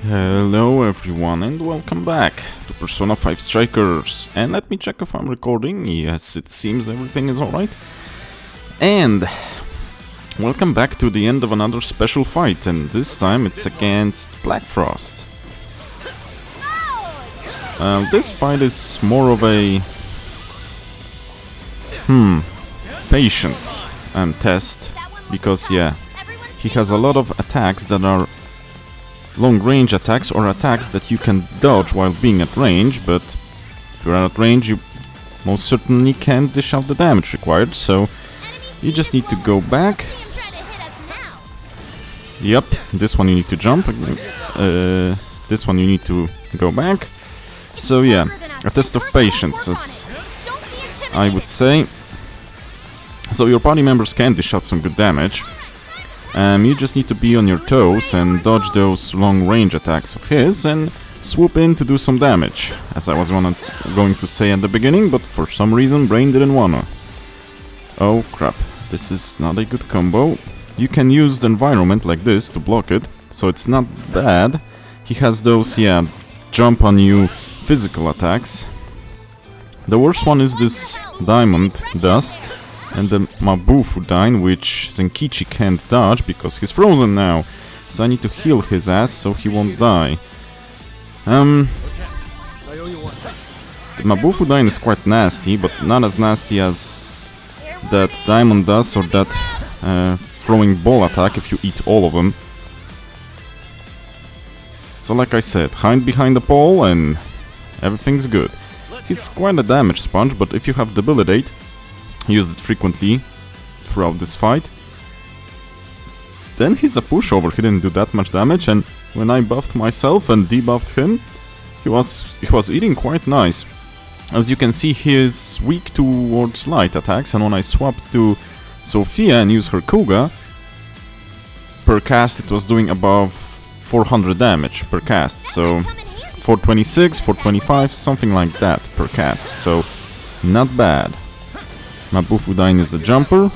Hello everyone and welcome back to Persona 5 Strikers. And let me check if I'm recording. Yes, it seems everything is alright. And welcome back to the end of another special fight, and this time it's against Black Frost. This fight is more of a patience test, because he has a lot of attacks that are long-range attacks or attacks that you can dodge while being at range, but if you're at range you most certainly can't dish out the damage required, so you just need to go back. Yep, this one you need to jump, this one you need to go back. So yeah, a test of patience, as I would say. So your party members can dish out some good damage. You just need to be on your toes and dodge those long-range attacks of his and swoop in to do some damage, as I was going to say at the beginning, but for some reason Brain didn't wanna. Oh crap, this is not a good combo. You can use the environment like this to block it, so it's not bad. He has those, jump on you physical attacks. The worst one is this Diamond Dust and the Mabufudine, which Zenkichi can't dodge because he's frozen now. So I need to heal his ass so he won't die. The Mabufudine is quite nasty, but not as nasty as that Diamond Dust or that throwing ball attack if you eat all of them. So like I said, hide behind the pole and everything's good. He's quite a damage sponge, but if you have Debilitate, use it frequently throughout this fight, then he's a pushover. He didn't do that much damage, and when I buffed myself and debuffed him, he was eating quite nice. As you can see, he is weak towards light attacks, and when I swapped to Sophia and used her Kuga, per cast it was doing above 400 damage per cast, so 426, 425, something like that per cast, so not bad. Mabufudine is the jumper,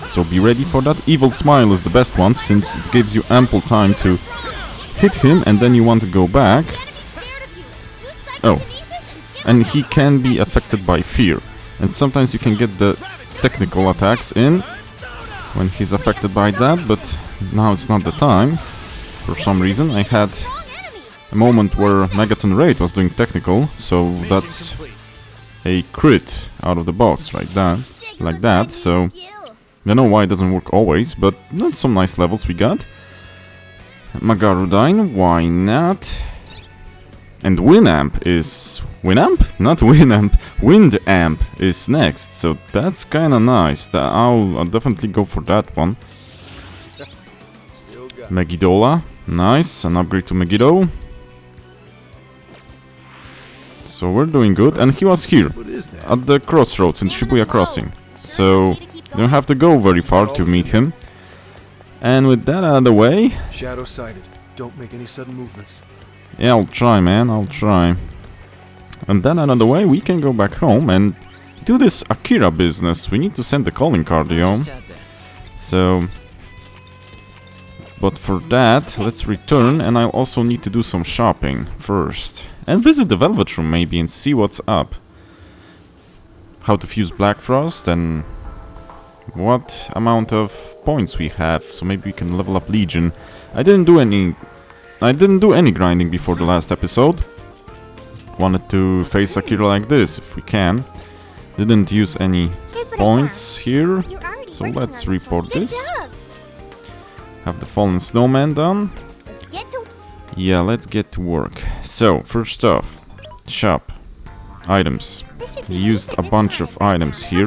so be ready for that. Evil Smile is the best one, since it gives you ample time to hit him and then you want to go back. Oh, and he can be affected by fear, and sometimes you can get the technical attacks in when he's affected by that, but now it's not the time. For some reason I had a moment where Megaton Raid was doing technical, so that's a crit out of the box like that, so I know why it doesn't work always, but that's some nice levels we got. Magarudine, why not? And Winamp is... Winamp? Not Winamp, Windamp is next, so that's kinda nice. I'll definitely go for that one. Megidola, nice, an upgrade to Megiddo. So we're doing good, and he was here, at the crossroads in Shibuya Crossing. So you don't have to go very far to meet him. And with that out of the way... Shadow sighted. Don't make any sudden movements. Yeah, I'll try, man, I'll try. And that out of the way, we can go back home and do this Akira business. We need to send the calling card home. So... But for that, let's return, and I also need to do some shopping first. And visit the Velvet Room maybe and see what's up. How to fuse Black Frost and what amount of points we have, so maybe we can level up Legion. I didn't do any grinding before the last episode. Wanted to face Akira like this if we can. Didn't use any points here, so let's report this. Have the Fallen Snowman done. Yeah, let's get to work. So, first off, shop. Items. We used a bunch of items here.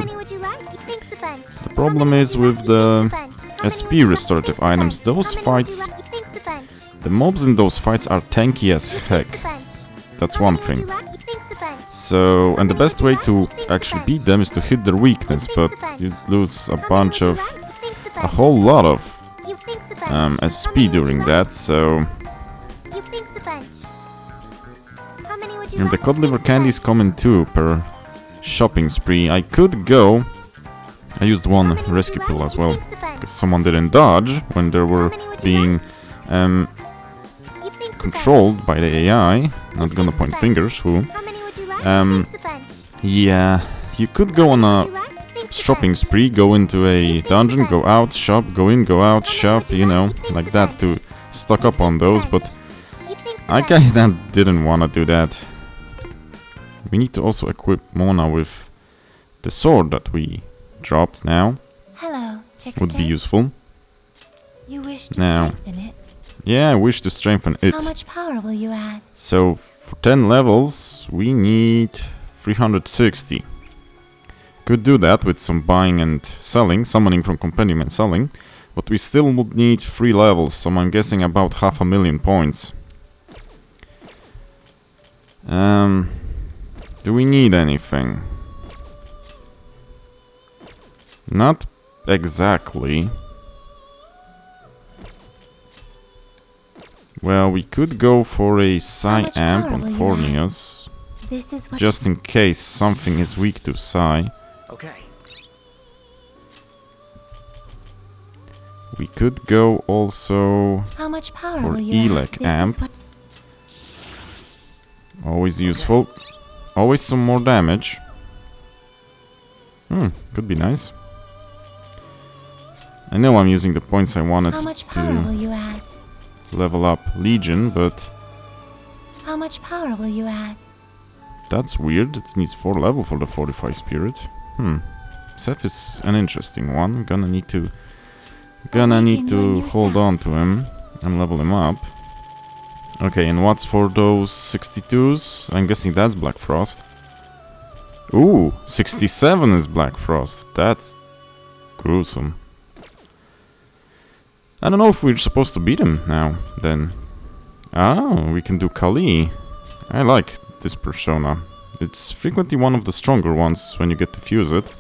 The problem is with the SP restorative items, those fights... The mobs in those fights are tanky as heck. That's one thing. So, and the best way to actually beat them is to hit their weakness, but you lose a whole lot of SP during that, so... And the cod liver candies come in 2 per shopping spree. I could go... I used one rescue pill as well, because someone didn't dodge when they were being controlled by the AI. Not gonna point fingers, who? Yeah, you could go on a shopping spree, go into a dungeon, go out, shop, go in, go out, shop, you know, like that to stock up on those, but I kinda didn't wanna do that. We need to also equip Mona with the sword that we dropped now. Hello, would be useful. You wish to Now, strengthen it? yeah, I wish to strengthen it. How much power will you add? So, for 10 levels, we need 360. Could do that with some buying and selling, summoning from compendium and selling, but we still would need 3 levels, so I'm guessing about 500,000 points. Do we need anything? Not exactly. Well, we could go for a Psi Amp on Fornius, just in case something is weak to Psi. Okay. We could go also How much power for will you Elec Amp. Always useful. Always some more damage. Could be nice. I know I'm using the points I wanted How much power will you add? Level up Legion, but how much power will you add? That's weird. It needs 4 level for the Fortify Spirit. Zeph is an interesting one. Gonna need to hold on to him and level him up. Okay, and what's for those 62s? I'm guessing that's Black Frost. Ooh, 67 is Black Frost. That's gruesome. I don't know if we're supposed to beat him now, then. Oh, we can do Kali. I like this persona. It's frequently one of the stronger ones when you get to fuse it.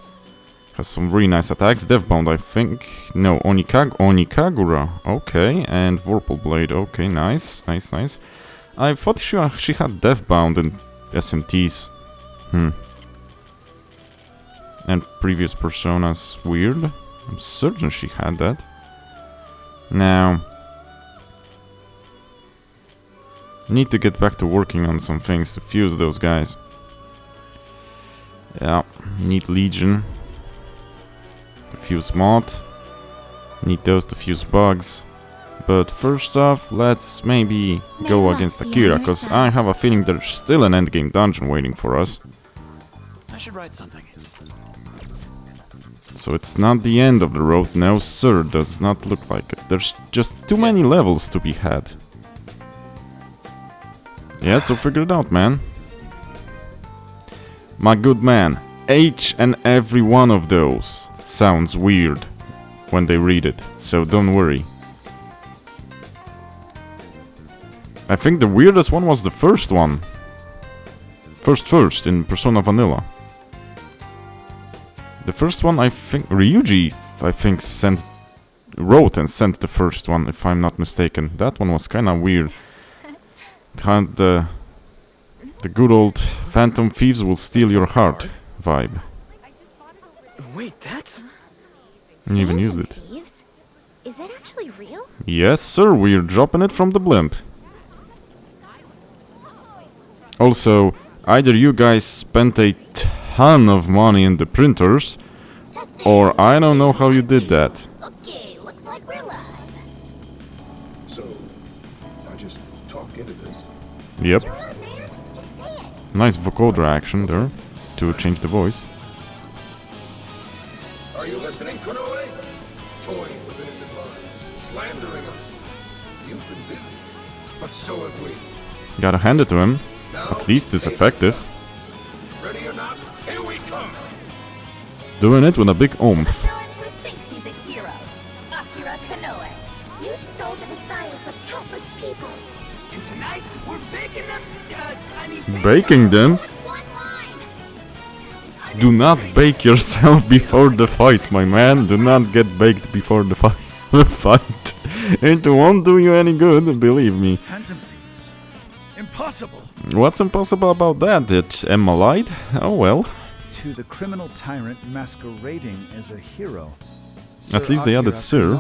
Has some really nice attacks. Deathbound, I think. No, Onikagura. Okay, and Vorpal Blade. Okay, nice. Nice. I thought she had Deathbound in SMTs. And previous personas. Weird. I'm certain she had that. Now, need to get back to working on some things to fuse those guys. Yeah, need Legion to fuse Mod. Need those to fuse Bugs. But first off, let's maybe go against Akira, because I have a feeling there's still an endgame dungeon waiting for us. I should write something. So it's not the end of the road, no sir, does not look like it. There's just too many levels to be had. Yeah, so figure it out, man. My good man, each and every one of those sounds weird when they read it, so don't worry. I think the weirdest one was the first one. First in Persona Vanilla. The first one, I think, Ryuji, wrote and sent the first one, if I'm not mistaken. That one was kinda weird. It had the good old Phantom Thieves will steal your heart vibe. Wait, that's... And even used it. Thieves? Is that actually real? Yes, sir, we're dropping it from the blimp. Also, either you guys spent a ton of money in the printers, or I don't know how you did that. Okay, looks like we're live. So, I just talk into this. Yep. You're on, man. Just say it. Nice vocoder action there to change the voice. Are you listening, Konoe? Toying with innocent lives, slandering us. You've been busy, but so have we. Gotta hand it to him. At least it's effective. Ready or not, here we come. Doing it with a big oomph. Villain who thinks he's a hero. Akira Konoe. You stole the desires of countless people. And tonight, we're baking them, Baking them? One line. Do not bake yourself before the fight, my man. Do not get baked before the fight. It won't do you any good, believe me. Phantom Thieves. Impossible. What's impossible about that? It's Emma lied? Oh well. To the criminal tyrant masquerading as a hero. At least they added Sir.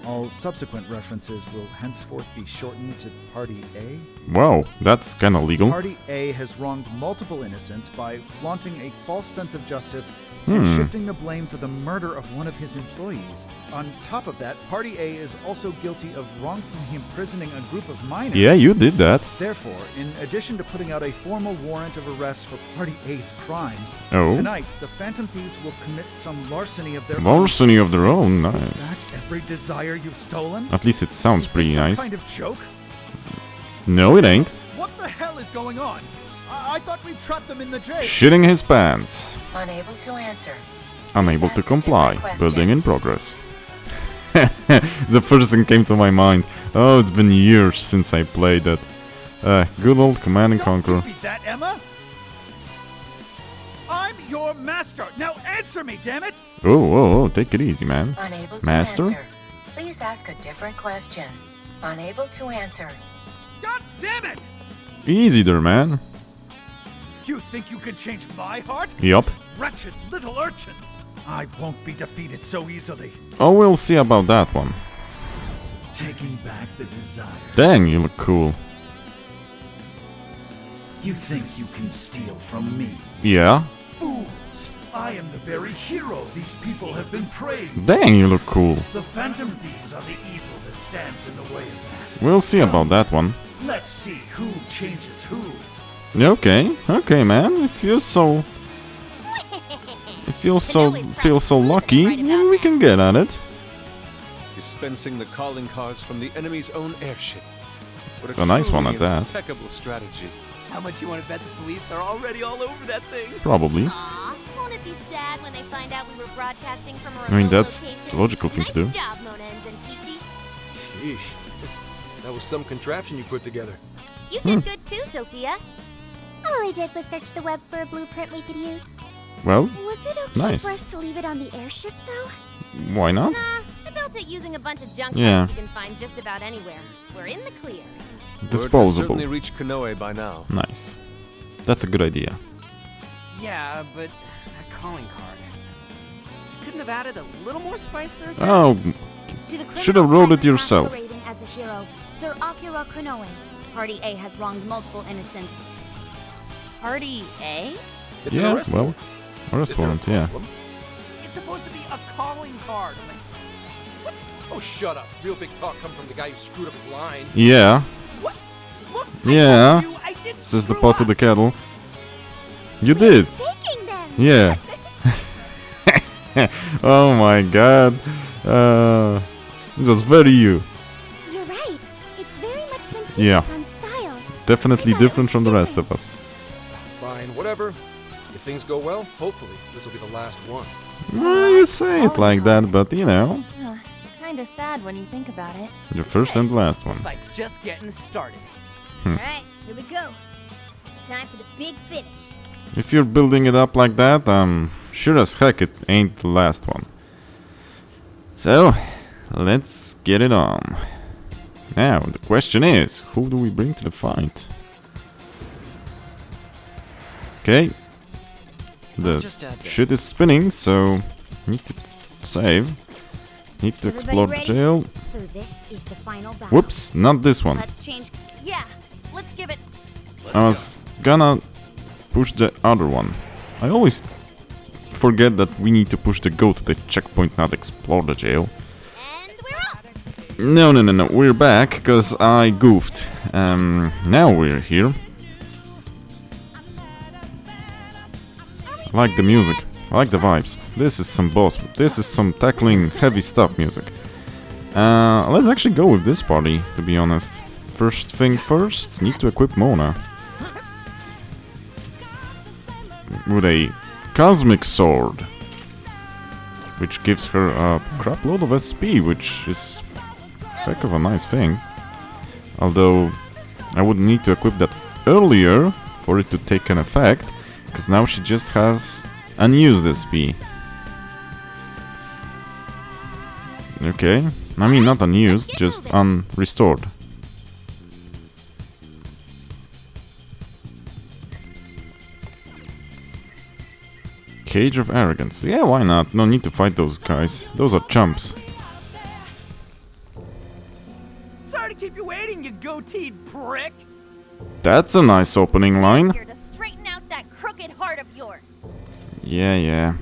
All subsequent references will henceforth be shortened to Party A. Wow, that's kinda legal. Party A has wronged multiple innocents by flaunting a false sense of justice and shifting the blame for the murder of one of his employees. On top of that, Party A is also guilty of wrongfully imprisoning a group of minors. Yeah, you did that. Therefore, in addition to putting out a formal warrant of arrest for Party A's crimes, Oh. tonight the Phantom Thieves will commit some larceny of their Larceny of their own, own. nice. Back every desire you've stolen? At least it sounds Is pretty this some nice. kind of joke? No, it ain't. What the hell is going on? I thought we trapped them in the jail. Shitting his pants. Unable to answer. Unable Please to ask a comply. different question. Building in progress. The first thing came to my mind. Oh, it's been years since I played that. Good old Command and Don't Conquer. give me that, Emma. I'm your master. Now answer me, damn it. Oh, take it easy, man. Unable to Master? answer. Please ask a different question. Unable to answer. God damn it! Easy there, man. You think you can change my heart? Yup. Wretched little urchins. I won't be defeated so easily. Oh, we'll see about that one. Taking back the desire. Dang, you look cool. You think you can steal from me? Yeah. Fools! I am the very hero these people have been praying. Dang, you look cool. The Phantom Thieves are the evil that stands in the way of that. We'll see about that one. Let's see who changes who. Okay, man. If you're so feel so lucky, we can get at it. Dispensing the calling cards from the enemy's own airship. What A nice one truly at that. Impeccable strategy. How much you want to bet the police are already all over that thing? Probably. Aw, won't it be sad when they find out we were broadcasting from a remote I mean, that's location? the logical thing Nice to do. job, Mona and Zenkichi. Sheesh. That was some contraption you put together. You did good too, Sophia. All I did was search the web for a blueprint we could use. Well, Was it okay Nice. for us to leave it on the airship, though? why not? Nah, I built it using a bunch of junk Yeah. parts you can find just about anywhere. We're in the clear. Word has Disposable. certainly reached Kanoe by now. Nice. That's a good idea. Yeah, but that calling card. You couldn't have added a little more spice there, guys? Oh, To the Should have wrote it yourself. masquerading as a hero, Sir Akira Konoe. Party A has wronged multiple innocent. Party A? It's yeah, an arrest well, warrant. arrest Is there a warrant, yeah. problem? It's supposed to be a calling card. Like, Oh, shut up. Real big talk come from the guy who screwed up his line. Yeah, what? Look, Yeah. I told you I didn't says the screw pot to up. the kettle. You did. Baking them! Yeah. Oh my god. It was very you. You're right. It's very much Zenkichi's Yeah. style. Definitely I thought it different was from the rest different. of us. Fine, whatever. If things go well, hopefully this will be the last one. Well, you say it like that, but you know, Kinda sad when you think about it. the first and last This one. fight's just getting started. Alright, here we go. Time for the big finish. If you're building it up like that, sure as heck it ain't the last one. So, let's get it on. Now, the question is, who do we bring to the fight? Okay. The Just add this. shit is spinning, so need to save. Need to explore the ready? jail. So this is the final battle. Whoops, not this one. Let's change. Yeah, let's give it. I was gonna push the other one. I always forget that we need to push the go to the checkpoint, not explore the jail. And we're off. No, we're back, because I goofed. Now we're here. I like the music. I like the vibes. This is some boss. This is some tackling heavy stuff music. Let's actually go with this party, to be honest. First thing first, need to equip Mona. With a cosmic sword. Which gives her a crap load of SP, which is heck of a nice thing. Although, I would need to equip that earlier for it to take an effect. Because now she just has unused SP. Okay. I mean, not unused, just unrestored. Cage of Arrogance. Yeah, why not? No need to fight those guys. Those are chumps. keep you waiting, you goateed prick! That's a nice opening line. Here to straighten out that crooked heart of yours. Yeah.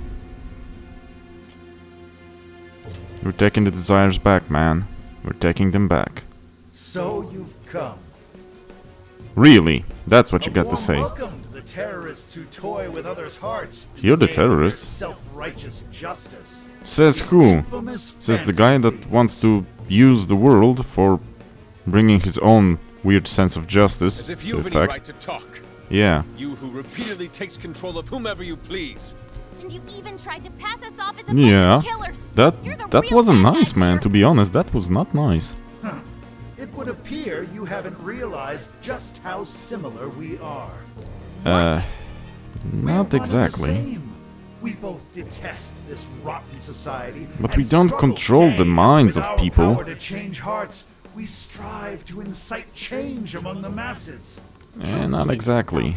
We're taking the desires back, man. We're taking them back. So you've come. Really? That's what you got to say. Welcome to the terrorists who toy with others' hearts. You're the Game their terrorist. Self-righteous justice. Says who? Infamous Says the guy that wants to use the world for bringing his own weird sense of justice As if to you have any effect. right to talk. Yeah. You who repeatedly takes control of whomever you please. And you even tried to pass us off as a Yeah. bunch of killers. That You're the that real wasn't bad guy nice, man. here. To be honest, that was not nice. It would appear you haven't realized just how similar we are. Not We're one and the exactly. same. We both detest this rotten society. But and we don't struggle control the day minds with of our people. power to change hearts. We strive to incite change among the masses. Not exactly.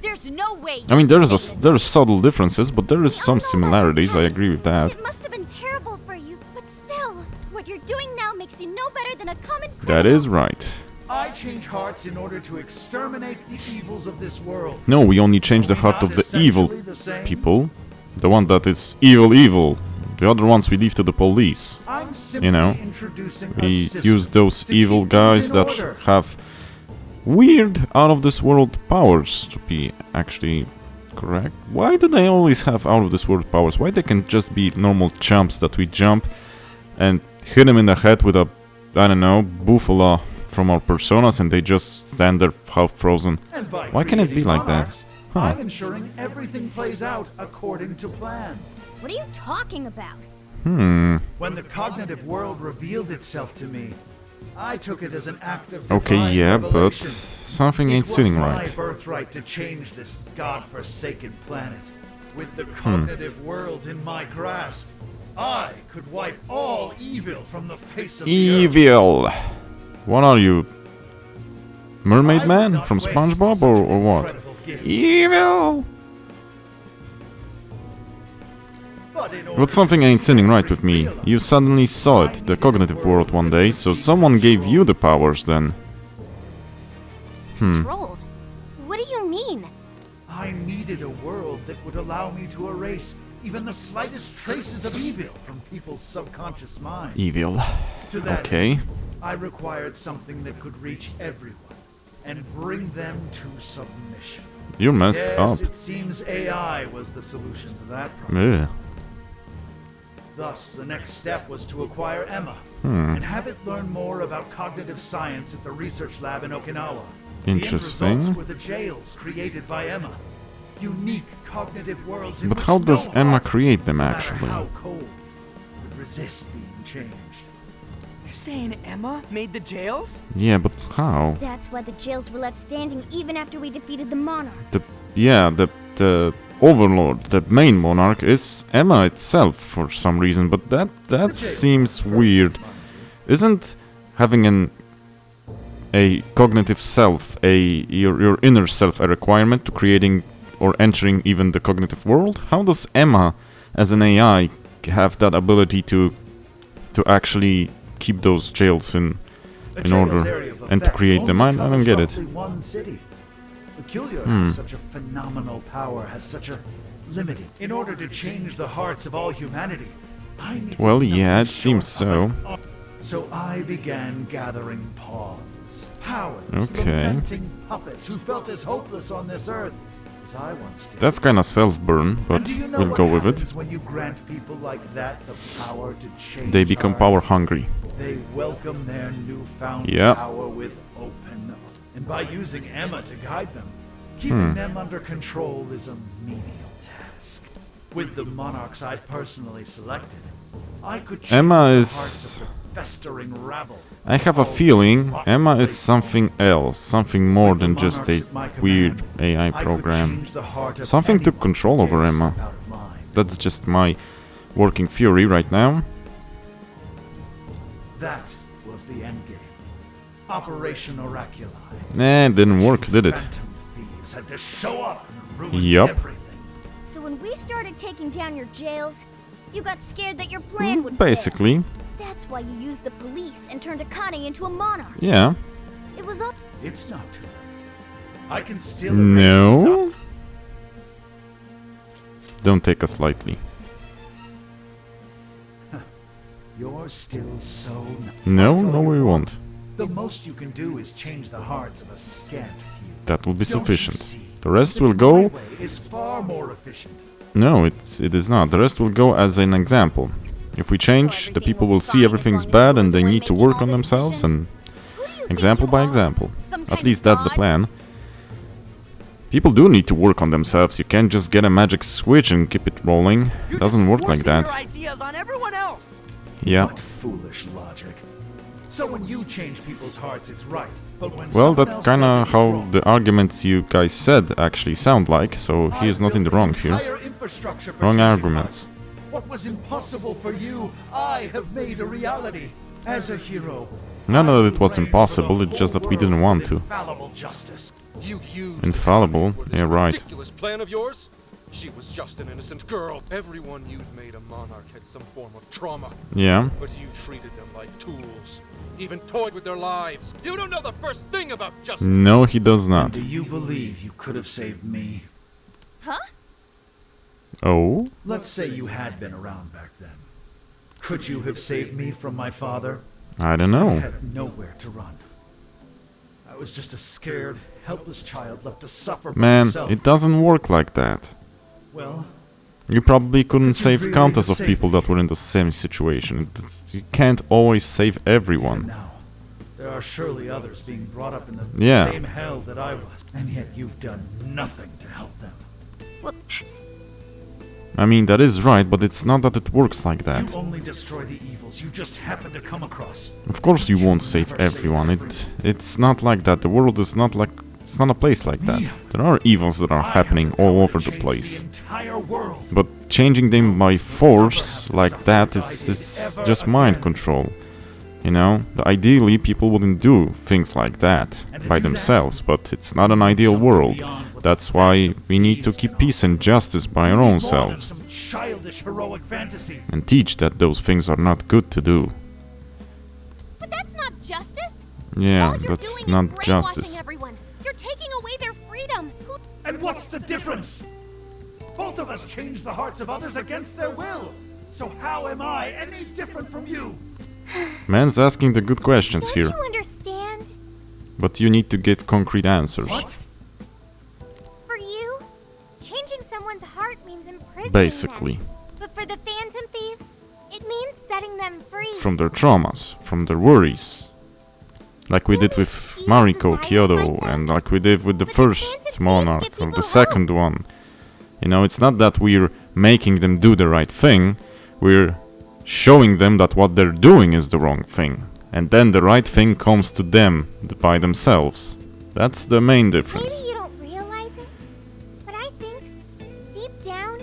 There's no way. I mean, you there's can say this. there's subtle differences, but there is We all some know about similarities. your I past. agree with that. It must have been terrible for you, but still, what you're doing now makes you no better than a common criminal. That is right. I change hearts in order to exterminate the evils of this world. No, we only change the Are we heart not of the evil essentially the same? people. The one that is evil. The other ones we leave to the police. I'm simply You know, introducing a we system use those to evil keep things guys in that order. have weird out-of-this-world powers, to be actually correct. Why do they always have out-of-this-world powers? Why they can just be normal chumps that we jump and hit them in the head with a, I don't know, buffalo from our personas and they just stand there half frozen? And by Why can't it be creating like that? monarchs, Huh. I'm ensuring everything plays out according to plan. What are you talking about? When the cognitive world revealed itself to me, I took it as an act of Okay, divine yeah, but revelation. something ain't sitting It was right. my birthright to change this godforsaken planet. With the cognitive world in my grasp, I could wipe all evil from the face of the earth. Evil! What are you? Mermaid I would Man not from waste SpongeBob such or an what? incredible gift. Evil! But in order But something to ain't see sitting right every with me. real You suddenly saw it, the cognitive world, one day, so someone gave you the powers then. Controlled? What do you mean? I needed a world that would allow me to erase even the slightest traces of evil from people's subconscious minds. Evil. To that Okay. end, I required something that could reach everyone and bring them to submission. You're messed Yes, up. it seems AI was the solution to that problem. Ugh. Thus, the next step was to acquire Emma and have it learn more about cognitive science at the research lab in Okinawa. The end Interesting. results were the jails created by Emma. Unique cognitive worlds in But which how no does Emma heart, create them no matter actually? how cold, would resist being changed. You're saying Emma made the jails? Yeah, but how? That's why the jails were left standing even after we defeated the monarchs. The overlord, the main monarch, is Emma itself for some reason, but that seems weird. Isn't having a cognitive self, your inner self, a requirement to creating or entering even the cognitive world? How does Emma, as an AI, have that ability to actually keep those jails in A jail's order area of and to effect create them? I only don't covers get it. roughly one city. Peculiar has such a phenomenal power, has such a limited. In order to change the hearts of all humanity, I need Well, yeah, nothing it seems short so. of So I began gathering pawns, powerless, Okay. lamenting puppets who felt as hopeless on this earth as I once did. That's kind of self-burn, but And do you know we'll what go with it. happens when you grant people like that the power to change They become power hearts? hungry. They welcome their newfound Yep. power with open arms. And by using Emma to guide them, Hmm. keeping them under control is a menial task. With the monarchs I'd personally selected, I could change Emma the is- hearts of the festering rabble. I have a feeling Emma is something else, something more than just a weird AI I could program. change the heart of Something took anyone control who over dares Emma. step out of mine. That's just my working theory right now. That was the endgame. Operation Oraculi. Nah, it didn't work, did it? Phantom thieves had to show up and ruin Yup. everything. So when we started taking down your jails, You got scared that your plan would fail. Basically. That's why you used the police and turned Akane into a monarch. Yeah. It was all. It's not too late. I can still No. Don't take us lightly. You're still so. No, no, we won't. The most you can do is change the hearts of a scant few. That will be Don't you sufficient. see? The rest The will go. my way is far more efficient. No, it is not. The rest will go as an example. If we change, the people will see everything's bad and they need to work on themselves, and example by example. At least that's the plan. People do need to work on themselves. You can't just get a magic switch and keep it rolling. It doesn't work like that. Your ideas on everyone else. Yeah. What foolish logic. So when you change people's hearts, it's right. But when Well, someone that's else kinda does it, it's how wrong. the arguments you guys said actually sound like, so he is not in the wrong here. Entire infrastructure for Wrong changing arguments. hearts. What was impossible for you, I have made a reality. As a hero. None I of will it was reign impossible, for the it's just whole that we didn't world want to. with infallible justice. You used Infallible? for this Yeah, right. ridiculous plan of yours? She was just an innocent girl. Everyone you'd made a monarch had some form of trauma. Yeah. But you treated them like tools. Even toyed with their lives. You don't know the first thing about justice. No, he does not. Do you believe you could have saved me? Oh? Let's say you had been around back then. Could you have saved me from my father? I don't I know. had nowhere to run. I was just a scared, helpless child left to suffer by Man, himself. it doesn't work like that. Well, You probably couldn't But you save really countless of saved people me. that were in the same situation. You can't always save even everyone. now, there are surely others being brought up in the Yeah. same hell that I was. And yet you've done nothing to help them. Well, that's. I mean, that is right, but it's not that it works like that. You only destroy the evils you just happen to come across. Of course you won't Never save save everyone. everyone. It's not like that. The world is not like... It's not a place like that. There are evils that are I happening have the all power over to the change place. The entire world. But changing them by force like that is it's just mind control. You know, ideally people wouldn't do things like that by themselves, but it's not an ideal world. That's why we need to keep peace and justice by our own selves Some childish heroic fantasy. and teach that those things are not good to do. But that's not justice. Yeah, All you're that's doing not is brainwashing justice. everyone. You're taking away their freedom. And what's the difference? Both of us change the hearts of others against their will. So how am I any different from you? Man's asking the good questions Don't here, you understand? but you need to get concrete answers. What? For you, changing someone's heart means imprisoning Basically, them. But for the Phantom Thieves, it means setting them free. from their traumas, from their worries. Like we did with Mariko, Kyoto, and like we did with the first monarch, or the second one. You know, it's not that we're making them do the right thing, we're showing them that what they're doing is the wrong thing. And then the right thing comes to them by themselves. That's the main difference. Maybe you don't realize it, but I think, deep down,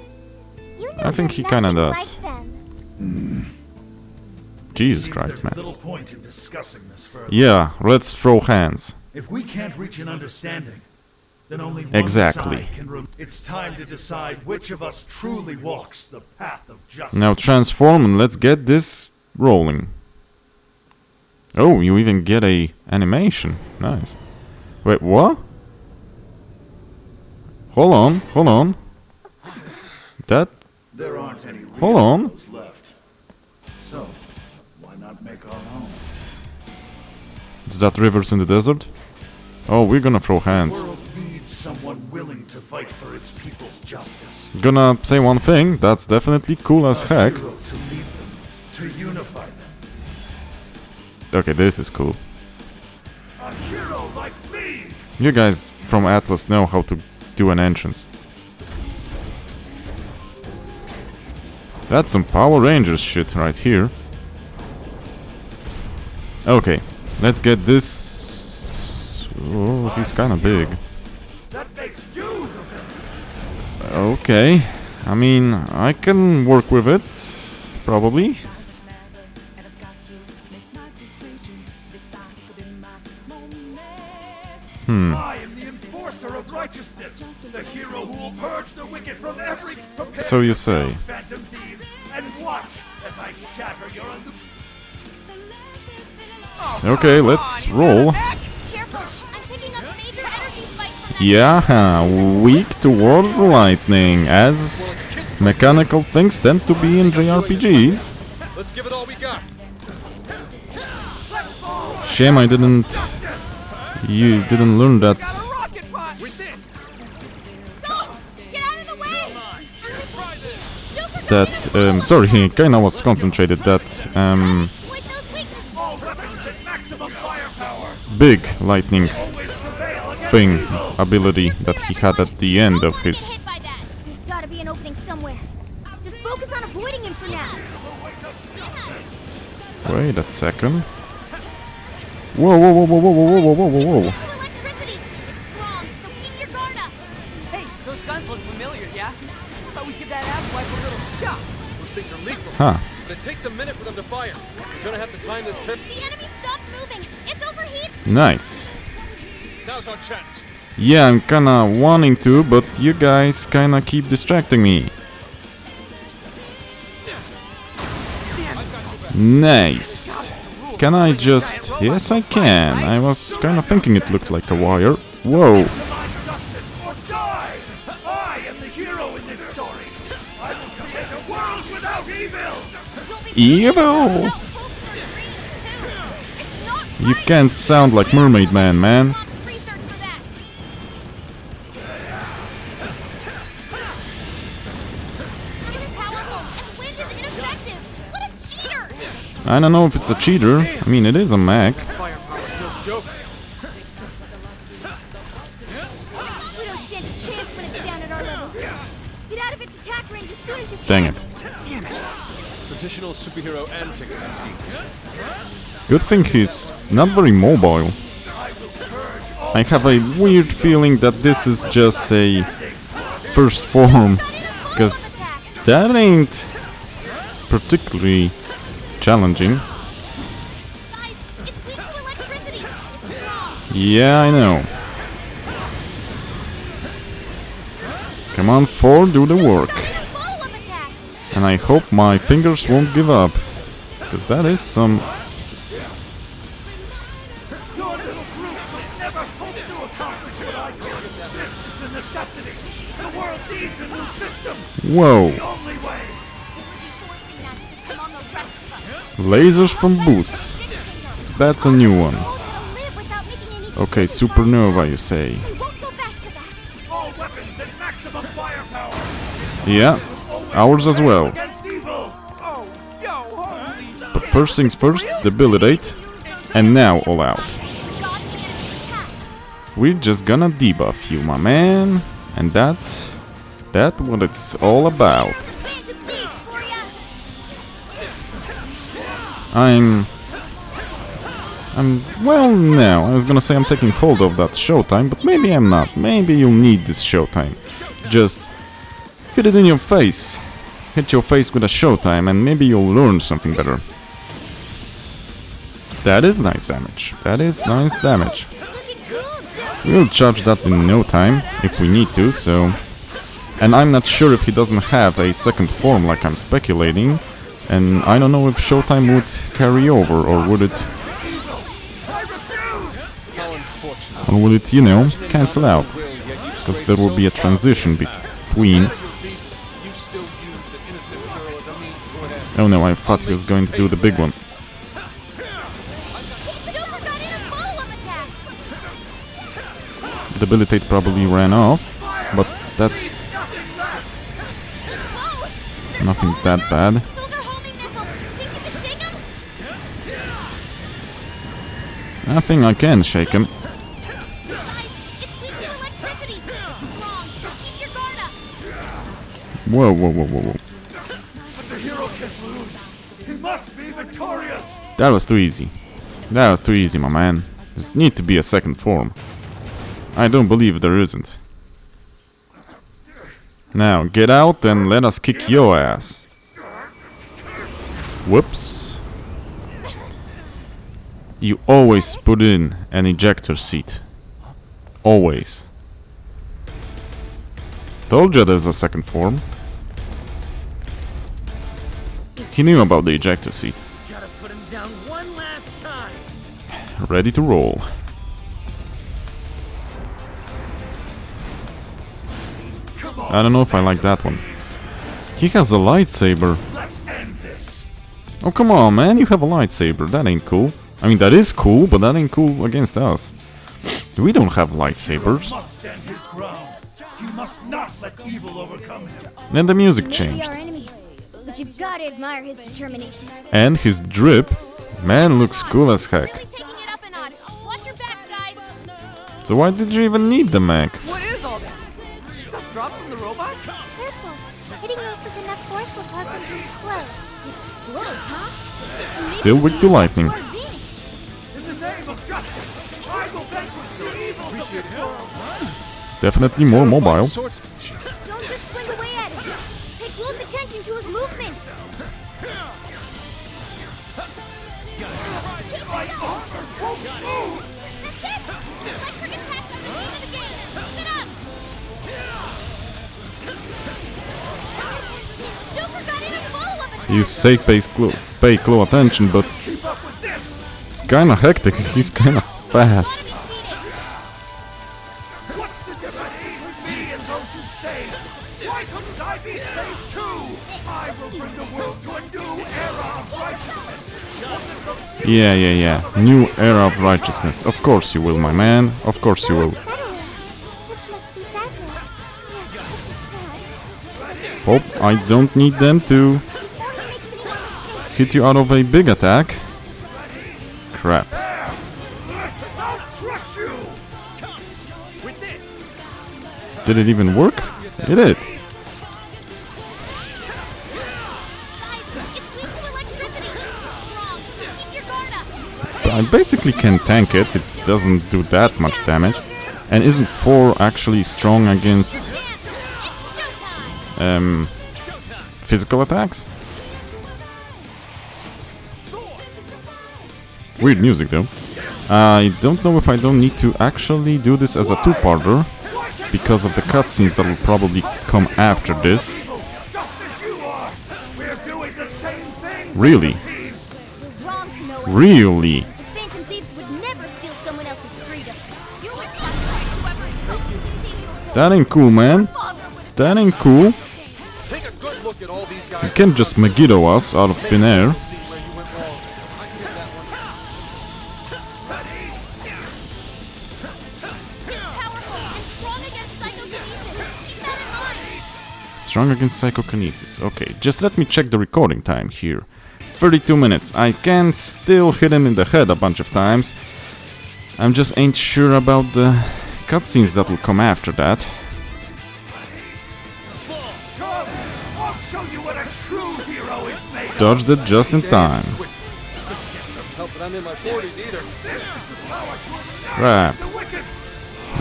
you know I think you're he kinda nothing does. like them. Jesus Seems Christ, there's man. little point in discussing this further. Yeah, let's throw hands. If we can't reach an understanding, then only one Exactly. side can It's time to decide which of us truly walks the path of justice. Now transform and let's get this rolling. Oh, you even get a animation. Nice. Wait, what? Hold on. That... There aren't any Hold real on. heroes left. So, why not make our own? Is that rivers in the desert? Oh, we're gonna throw hands. The world needs someone willing to fight for its people's justice. Gonna say one thing, that's definitely cool as A heck. hero to lead them, to unify them. Okay, this is cool. A hero like me! You guys from Atlas know how to do an entrance. That's some Power Rangers shit right here. Okay, let's get this... Oh, he's kinda big. That makes you the villain. Okay, I mean, I can work with it, probably. I am the enforcer of righteousness, the hero who will purge the wicked from every. Prepare So you say. yourselves, phantom thieves, and watch as I shatter your illusion. Okay, let's roll. Careful! I'm picking up major energy spikes from that. Yeah, weak towards lightning, as mechanical things tend to be in JRPGs. Let's give it all we got. Shame I didn't... You didn't learn that... Rocket punch! Go! Get out of the way! Sorry, kinda was concentrated that, Exploit those weaknesses. All weapons at maximum firepower. big lightning Always prevail against thing evil. ability that he had at the end of Don't get his... hit by that. There's gotta be an opening somewhere. Just focus on avoiding him for now. Wait a second. Whoa, whoa, whoa, whoa, whoa, whoa, whoa, whoa, whoa, whoa. Electricity. It's strong, so keep your guard up. Hey, those guns look familiar, yeah? How about we give that asswipe a little shot? Those things are lethal. Huh. But it takes a minute for them to fire. We're gonna have to time this carefully. The enemy stopped moving. It's overheating. Nice. Now's our chance. Yeah, I'm kinda wanting to, but you guys kinda keep distracting me. Nice. Can I just... Yes, I can. I was kinda thinking it looked like a wire. Whoa. Demand justice or die! I am the hero in this story. I will create a world without evil. Evil! You can't sound like Mermaid Man. Research for that. It's powerful, and wind is ineffective. What a cheater! I don't know if it's a cheater. I mean, it is a mech. Firepower's no joke. We don't stand a chance when it's down at our level. Get out of its attack range as soon as you can. Dang it. Traditional superhero antics, it seems. Good thing he's not very mobile. I have a weird feeling that this is just a first form, because that ain't particularly challenging. Guys, it's weak to electricity. It's strong. Yeah, I know. Come on, Thor, do the work. Follow-up attack. And I hope my fingers won't give up, because that is some... Your little group will never hope to accomplish what I could. This is a necessity. The world needs a new system. Whoa. The only way. Enforcing that system on the rest of us. Lasers from boots. That's a new one. Told you to live without making any Okay, decisions supernova, you say. by yourself. We won't go back to that. All weapons at maximum firepower. Yeah, ours as well. Against evil. Oh, yo, holy But first things first, debilitate. And now all out. Dodge the enemy's attack. We're just gonna debuff you, my man. And that's what it's all about. Phantom Thief for ya. Well, no, I was gonna say I'm taking hold of that showtime, but maybe I'm not. Maybe you'll need this showtime. Just hit it in your face. Hit your face with a showtime and maybe you'll learn something better. That is nice damage. That is nice damage. Looking cool, Joe. We'll charge that in no time, if we need to, so... And I'm not sure if he doesn't have a second form like I'm speculating. And I don't know if showtime would carry over, or would it... I refuse. How unfortunate. Or would it, you know, cancel out? Because there will be a transition between... You still use the innocent girl as a means to an end. Oh no, I thought he was going to do the big one. Joker got in a follow-up attack. Debilitate probably ran off, but that's Whoa! nothing that bad. Those are homing missiles. Think you can shake them? I think I can shake him. Guys, it's weak to electricity. It's strong, so keep your guard up. Whoa, whoa, whoa, whoa, whoa. But the hero can't lose. He must be victorious. That was too easy. That was too easy, my man. There's need to be a second form. I don't believe there isn't. Now, get out and let us kick your ass. Whoops. You always put in an ejector seat. Always. Told you there's a second form. He knew about the ejector seat. Gotta put him down one last time. Ready to roll. I don't know if I like that one. He has a lightsaber. Let's end this. Oh, come on, man. You have a lightsaber. That ain't cool. I mean, that is cool, but that ain't cool against us. We don't have lightsabers. Must stand his ground. He must not let evil overcome him. Then the music Maybe changed. our enemy, but you've got to admire his determination. And his drip. Man, looks cool as heck. Really taking it up a notch. Watch your backs, guys. So why did you even need the mech? What is all this? Stuff dropped from the robot? Careful. Hitting those with enough force will cause them to explode. It explodes, huh? Still weak to lightning. In the name of justice, I will vanquish the evils of this world. Definitely more mobile. Don't just swing away at him. Pay close attention to his movements. My armor won't move. That's it. Electric attacks are the name of the game. Keep it up. Joker got in a follow-up attack. You say pay close attention, but Keep up with this. it's kinda hectic. He's kinda fast. What's the difference between me and those who save? Why couldn't I be saved too? I will bring the world to a new era of righteousness. Yeah. New era of righteousness. Of course you will, my man. Of course you will. This must be Zephyrus. Yes, this is sad. Hope I don't need them to Before he makes any more mistakes. hit you out of a big attack. Crap. I'll crush you. Did it even work? It did. Guys, it's weak to electricity. It's strong. Keep your guard up. I basically can tank it. It doesn't do that much damage. And isn't 4 actually strong against Dance. It's showtime. physical attacks? Weird music though. I don't know if I don't need to actually do this as a two-parter because of the cutscenes that will probably come after this. Just as you are. We're doing the same thing. Really? You're wrong, Kanoa. Really? The Phantom Thieves would never steal someone else's freedom. You would sacrifice whoever intends to continue. That ain't cool, man. That ain't cool. Take a good look at all these guys. You can't just Megiddo us out of thin air. See where you went wrong. I can get that one. He's powerful and strong against psychokinesis. Keep that in mind. Strong against psychokinesis. Okay, just let me check the recording time here. 32 minutes. I can still hit him in the head a bunch of times. I'm just ain't sure about the cutscenes that will come after that. Come. I'll show you what a true hero is made of. Dodged it just in time. Help that I'm in my 40s either. Crap. The wicked.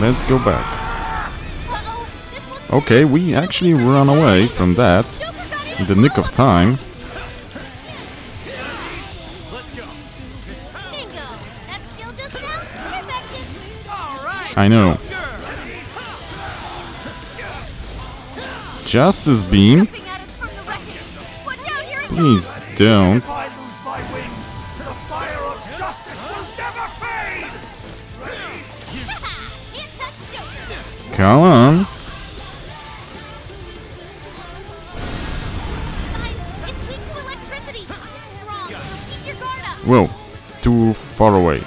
Let's go back. Uh-oh. This will Okay, we actually run away from that Joker got in in the nick of time. bingo. That skill just now? Perfection. All right. I know. Justice Beam? Jumping at us from the wreckage. Watch out, here it Please don't. If I lose my wings, the fire of justice will never fade. Can't touch Joker. Come on. Guys, it's weak to electricity. It's strong. Keep your guard up. Whoa, too far away.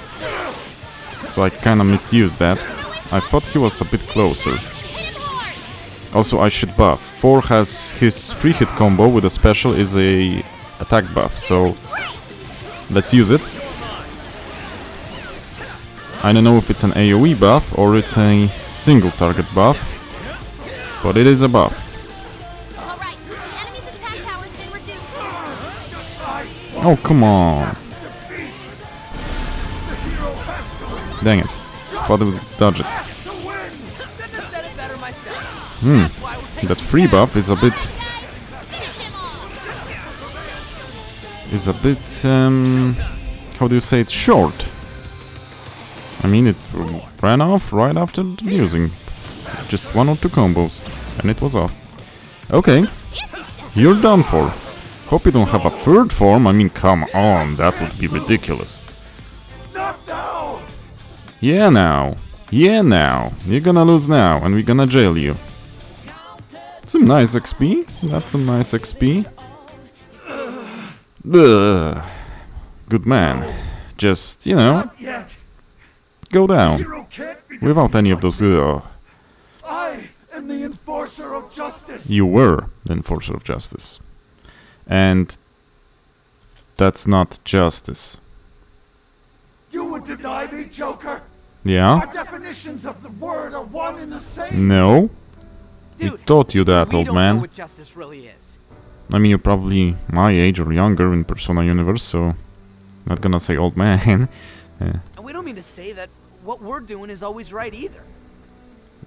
So I kinda misused that. I thought he was a bit closer. Hit him hard. Also, I should buff. 4 has his free hit combo with a special is a attack buff, so let's use it. I don't know if it's an AoE buff or it's a single target buff, but it is a buff. All right. The enemy's attack power's been reduced. Oh, come on. Dang it. Thought I would dodge it. Couldn't have said it better myself. Hmm. That's why we'll take That free buff is a bit... Guys, finish him off. how do you say it? Short. I mean, it ran off right after using just 1 or 2 combos, and it was off. Okay, you're done for. Hope you don't have a 3rd form. I mean, come on, that would be ridiculous. Not now! Yeah, now. Yeah, now. You're gonna lose now, and we're gonna jail you. Some nice XP. That's some nice XP. Ugh. Good man. Just, you know, Not yet! go down. Hero can't be Without any of those... I am the enforcer of justice! You were the enforcer of justice. And that's not justice. You would deny me, Joker? Yeah? Our definitions of the word are one and the same! No? We Dude, taught you that, we old don't know man. what justice really is. I mean, you're probably my age or younger in Persona Universe, so... Not gonna say old man. And we don't mean to say that what we're doing is always right either.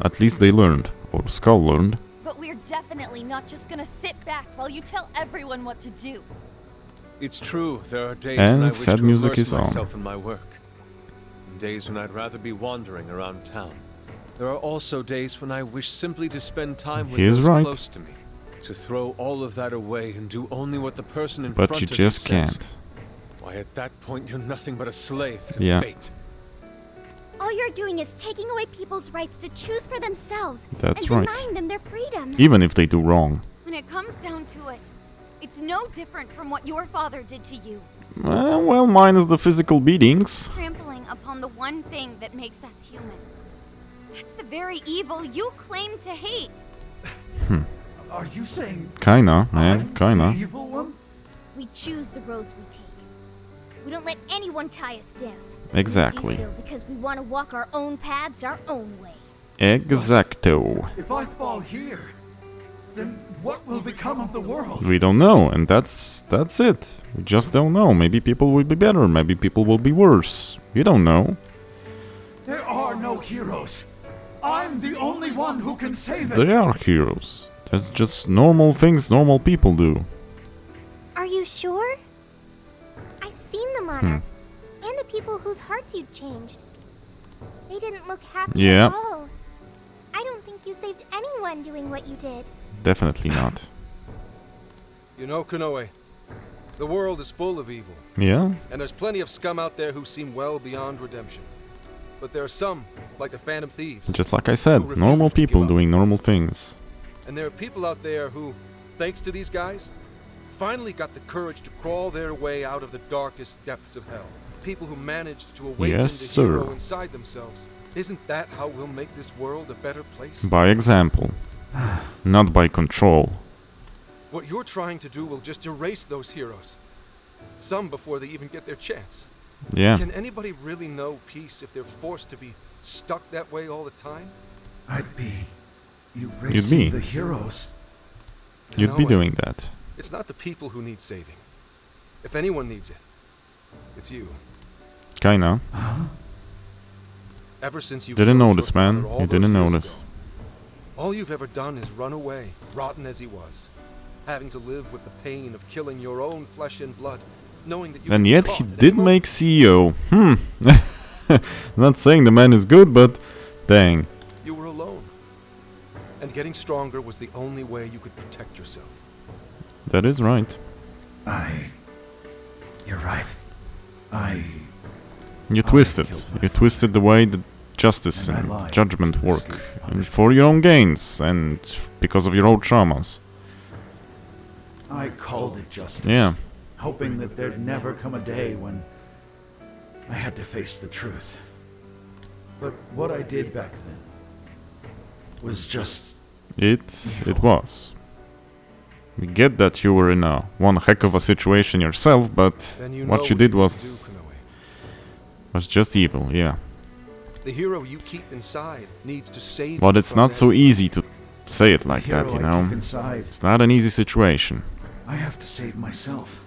At least they learned. Or Skull learned. But we're definitely not just gonna sit back while you tell everyone what to do. It's true, there are days And when I wish sad to music immerse is on. myself in my work. Days when I'd rather be wandering around town. There are also days when I wish simply to spend time with He is those right. close to me. To throw all of that away and do only what the person in But front you of you just says. can't. Why, at that point, you're nothing but a slave to Yeah. fate. All you're doing is taking away people's rights to choose for themselves That's and right. denying them their freedom. Even if they do wrong. When it comes down to it, it's no different from what your father did to you. Well, minus the physical beatings. Trampling upon the one thing that makes us human. That's the very evil you claim to hate. Are you saying Kinda, man, I'm kinda. the evil one? We choose the roads we take. We don't let anyone tie us down. Exactly. We do so because we want to walk our own paths our own way. Exacto. If I fall here, then what will become of the world? We don't know, and that's it. We just don't know. Maybe people will be better, maybe people will be worse. You don't know. There are no heroes. I'm the only one who can save it. They are heroes. That's just normal things normal people do. Are you sure? I've seen the monarchs and the people whose hearts you'd changed. They didn't look happy Yeah. at all. I don't think you saved anyone doing what you did. Definitely not. You know, Konoe, the world is full of evil, Yeah? and there's plenty of scum out there who seem well beyond redemption. But there are some, like the Phantom Thieves. Just like I said, normal people doing normal things. And there are people out there who, thanks to these guys, finally got the courage to crawl their way out of the darkest depths of hell. People who managed to awaken Yes, the sir. hero inside themselves. Isn't that how we'll make this world a better place? By example. Not by control. What you're trying to do will just erase those heroes. Some before they even get their chance. Yeah. Can anybody really know peace if they're forced to be stuck that way all the time? I'd be You'd erasing be. the heroes. You'd be No, doing that. It's not the people who need saving. If anyone needs it, it's you. Kinda. Ever since you Didn't killed notice, your man. father all You those didn't years notice. ago, all you've ever done is run away, rotten as he was, having to live with the pain of killing your own flesh and blood, knowing that you And could be yet caught he at did any make CEO. Not saying the man is good, but dang. You were alone. And getting stronger was the only way you could protect yourself. That is right. You're right. You twisted. You twisted the way that justice And I and lied. judgment work. And for your own gains and because of your old traumas. I called it justice. Yeah. Hoping that there'd never come a day when I had to face the truth. But what I did back then was just It was. We get that you were in one heck of a situation yourself, but Then you know what you did need to was do, Konoe. was just evil, yeah. The hero you keep inside needs to save But you it's from not so that. easy to say it like hero that, you I know. keep inside. It's not an easy situation. I have to save myself.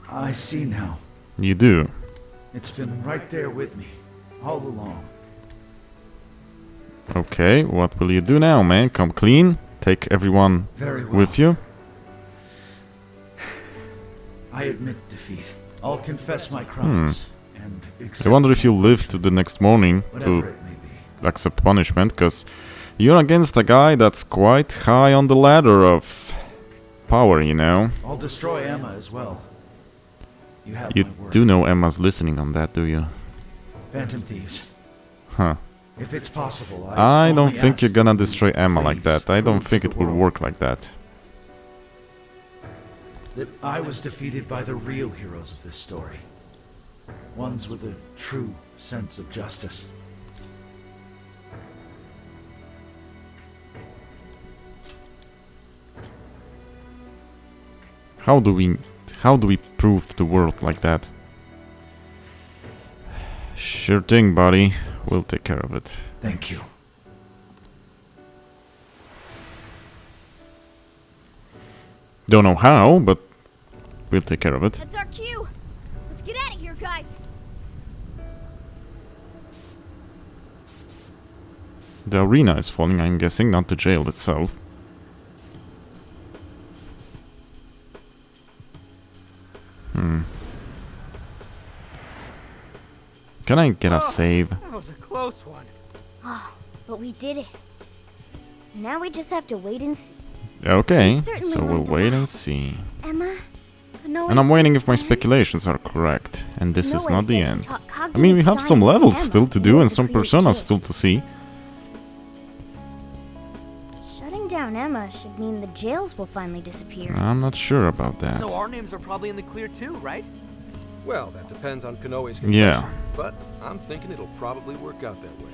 I see now. You do. It's been right there with me, all along. Okay, what will you do now, man? Come clean? Take everyone Very well. with you? I admit defeat. I'll confess my crimes and accept I wonder if you'll live to the next morning whatever to it may be. accept punishment, because you're against a guy that's quite high on the ladder of power, you know. I'll destroy Emma as well. You have You my word. do know Emma's listening on that, do you? Phantom thieves. Huh. If it's possible, I don't only think ask you're gonna you, destroy Emma like please that. I don't prove think to it the will world work like that. that I was defeated by the real heroes of this story. Ones with a true sense of justice. How do we prove to the world like that? Sure thing, buddy. We'll take care of it. Thank you. Don't know how, but we'll take care of it. That's our cue. Let's get out of here, guys. The arena is falling, I'm guessing, not the jail itself. Can I get a save? That was a close one. Oh, but we did it. Now we just have to wait and see. Okay, certainly so we'll went wait well. and see. Emma? And I'm waiting if my speculations are correct. And this is not the end. I I mean, we have some levels still to do and some personas still to see. Shutting down Emma should mean the jails will finally disappear. I'm not sure about that. So our names are probably in the clear too, right? Well, that depends on Konoe's confession. Yeah. But I'm thinking it'll probably work out that way.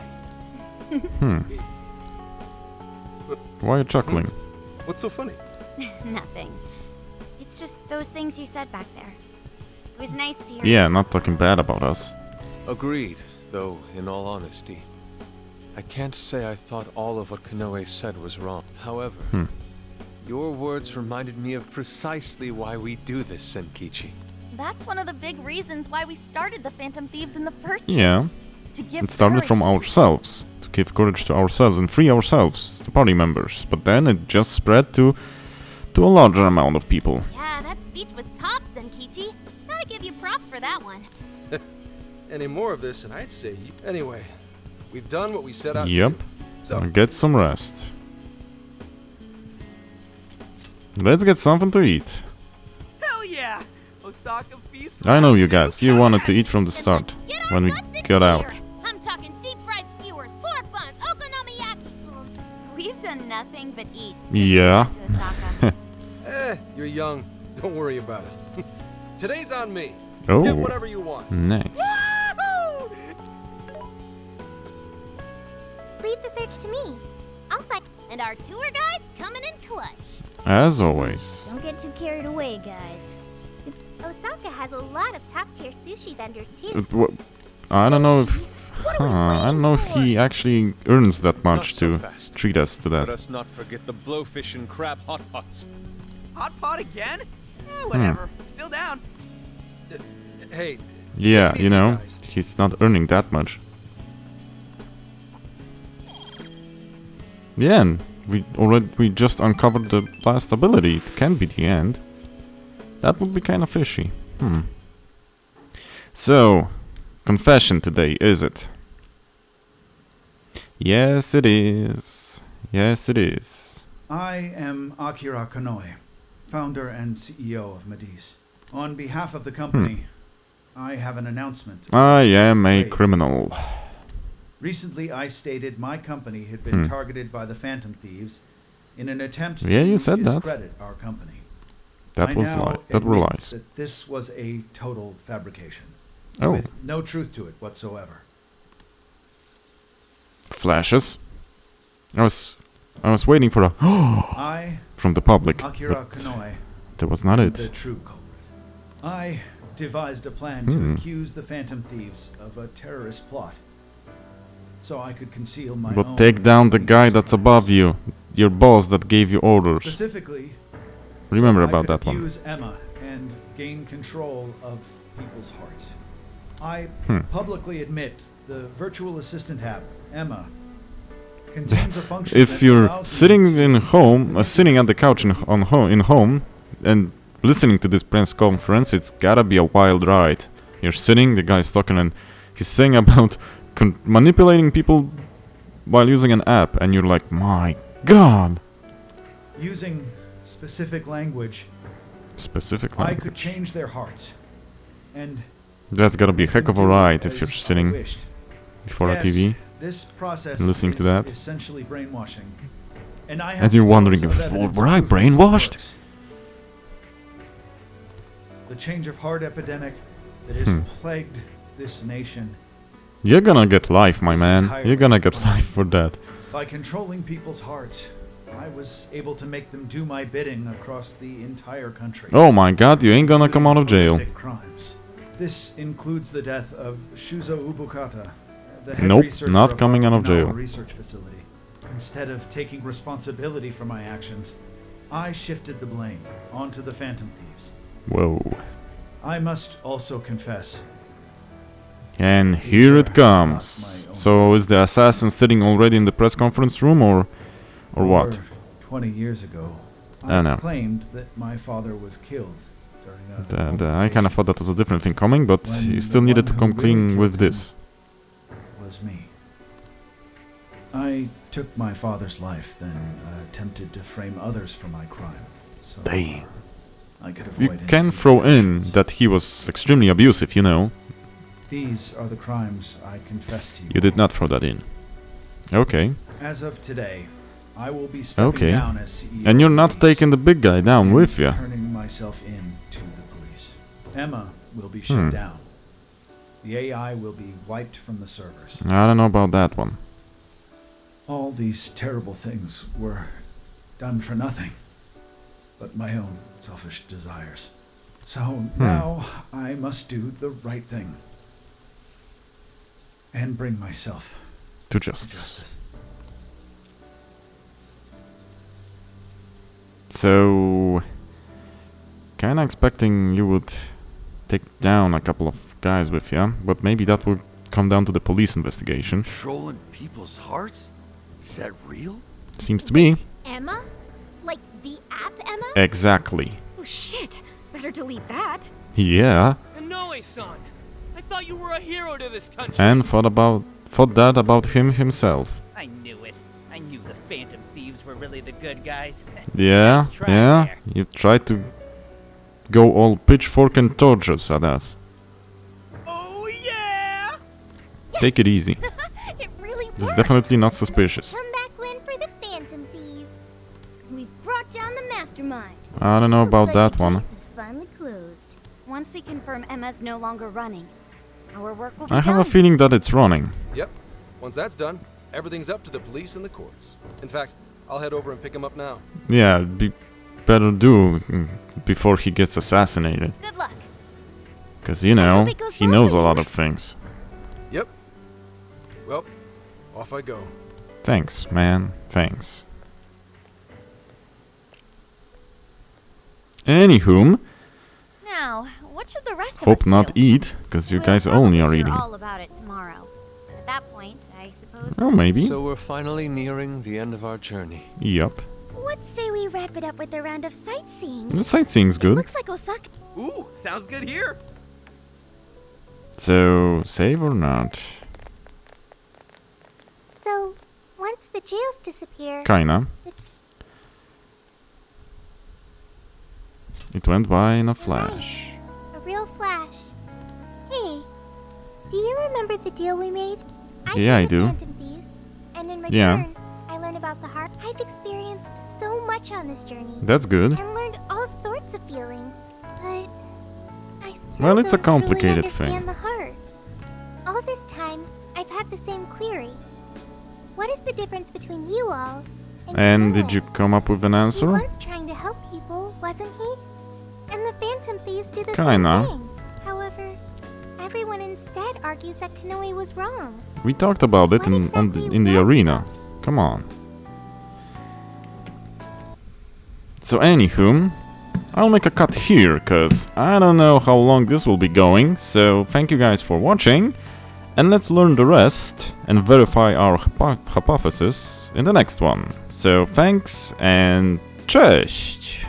Why are you chuckling? What's so funny? Nothing. It's just those things you said back there. It was nice to hear. Yeah, not talking bad about us. Agreed, though, in all honesty. I can't say I thought all of what Konoe said was wrong. However, your words reminded me of precisely why we do this, Zenkichi. That's one of the big reasons why we started the Phantom Thieves in the first Yeah. place. To give It started courage from to ourselves, to give courage to ourselves and free ourselves, the party members. But then it just spread to a larger amount of people. Yeah, that speech was top, Zenkichi. Gotta give you props for that one. Any more of this, and I'd say... Anyway, we've done what we set out Yep. to do. So, Now get some rest. Let's get something to eat. Hell yeah! Osaka feast. I know you round two. guys, you wanted to eat from the start, Get our when we butts in got out. here. I'm talking deep fried skewers, pork buns, okonomiyaki. We've done nothing but eat. since we Yeah. got to Osaka. you're young. Don't worry about it. Today's on me. Get Oh, whatever you want. nice. Woohoo! Leave the search to me. I'll find. And our tour guide's coming in clutch. As always. Don't get too carried away, guys. Osaka has a lot of top-tier sushi vendors too. I don't know if... What are we I don't know if he actually earns that much Not so to fast. treat us to Let that. us not forget the blowfish and crab hot pots. Hot pot again? Whatever. Still down. Hey, Yeah, take it you easy, know, guys. he's not earning that much. Yeah, and we just uncovered the last ability. It can be the end. That would be kind of fishy. So, confession today, is it? Yes, it is. Yes, it is. I am Akira Konoe, founder and CEO of Mediz. On behalf of the company, I have an announcement. I am a Great. criminal. Recently, I stated my company had been targeted by the Phantom Thieves in an attempt Yeah, to you said that. discredit our company. That I was now lie. That were admit lies. that this was a total fabrication, Oh, with no truth to it whatsoever. flashes. I was waiting for a I, from the public, Akira but Konoe, that was not am it. the true culprit. I devised a plan Hmm. to accuse the Phantom Thieves of a terrorist plot, so I could conceal my own. But take down the guy that's above you, your boss that gave you orders. Specifically, Remember so I about could that one. abuse Emma and gain control of people's hearts. I Hmm. publicly admit the virtual assistant app, Emma, contains a function If that you're allows me sitting to in home, sitting at the couch in home, and listening to this press conference, it's gotta be a wild ride. You're sitting, the guy's talking, and he's saying about manipulating people while using an app, and you're like, my god! Using specific language, Specific I language. could change their hearts. And That's gotta be a heck of a ride if you're as I sitting wished. before a Yes, TV. This process listening to is that. essentially brainwashing. And I And have you're wondering, scores of if, evidence were I proving it brainwashed? works. The change of heart epidemic that has plagued this nation. You're gonna get life, my This man. entire You're gonna get nation. life for that. By controlling people's hearts, I was able to make them do my bidding across the entire country. Oh my god, you ain't gonna come out of jail. Horrific crimes. This includes the death of Shuzo Ubukata, the head Nope, researcher not of coming our out of jail. Okinawa research facility. Instead of taking responsibility for my actions, I shifted the blame onto the Phantom Thieves. Whoa. I must also confess, And here it comes. So is the assassin sitting already in the press conference room, or what? over 20 years ago, I I know. claimed that my father was killed during a I kind of thought that was a different thing coming, but When you the still needed to one come who clean really with killed this. was me. I took my father's life, then attempted to frame others for my crime. So Dang. I could avoid You any can throw in repercussions. that he was extremely abusive, you know. These are the crimes I confess to you. You did not throw that in. Okay. As of today, I will be stepping Okay. down as CEO. And you're of not the police taking the big guy down and with you. Turning myself in to the police. Emma will be shut down. The AI will be wiped from the servers. I don't know about that one. All these terrible things were done for nothing but my own selfish desires. So now I must do the right thing and bring myself To to justice. justice. So, kinda expecting you would take down a couple of guys with you, but maybe that would come down to the police investigation. Controlling people's hearts? Is that real? Seems to be. Emma? Like the app Emma? Exactly. Oh shit! Better delete that. Yeah. Inoue-san! I thought you were a hero to this country! And thought that about him himself. I knew it. I knew the Phantom Thieves were really the good guys. Yeah, Nice try yeah. there. You tried to go all pitchfork and torches at us. Oh yeah! Take it easy. It really This is worked. definitely not suspicious. Comeback win for the Phantom Thieves. We've brought down the mastermind. I don't know about Looks like that the one. case is finally closed. Once we confirm Emma's no longer running, our work will be I have a done. feeling that it's running. Yep. Once that's done, everything's up to the police and the courts. In fact, I'll head over and pick him up now. Yeah, better do before he gets assassinated. Good luck. Because, you know, hope it goes he well knows for a you. lot of things. Yep. Well, off I go. Thanks, man. Thanks. Anywhom, Now, what should the rest of hope us not do? eat, because you We'll guys probably only are hear eating. all about it tomorrow. At that point, I suppose. Oh, maybe. So we're finally nearing the end of our journey. Yup. What say we wrap it up with a round of sightseeing? The sightseeing's good. Looks like Osaka. Ooh, sounds good here! So, save or not? So, once the jails disappear, Kinda. it's It went by in a flash. a real flash. Hey, do you remember the deal we made? Yeah, I joined the do. Phantom Thieves, and in return, Yeah. I learned about the heart. I've experienced so much on this journey. That's good. And learned all sorts of feelings. But I still Well, it's a don't truly complicated understand thing. the heart. All this time, I've had the same query. What is the difference between you all And did you come up with an He answer? was trying to help people, wasn't he? And the Phantom Thieves do the Kinda. same thing. However, everyone instead argues that Kanoe was wrong. We talked about it What exactly in the was arena. wrong? Come on. So, anywho, I'll make a cut here, because I don't know how long this will be going. So, thank you guys for watching. And let's learn the rest and verify our hypothesis in the next one. So, thanks and cześć!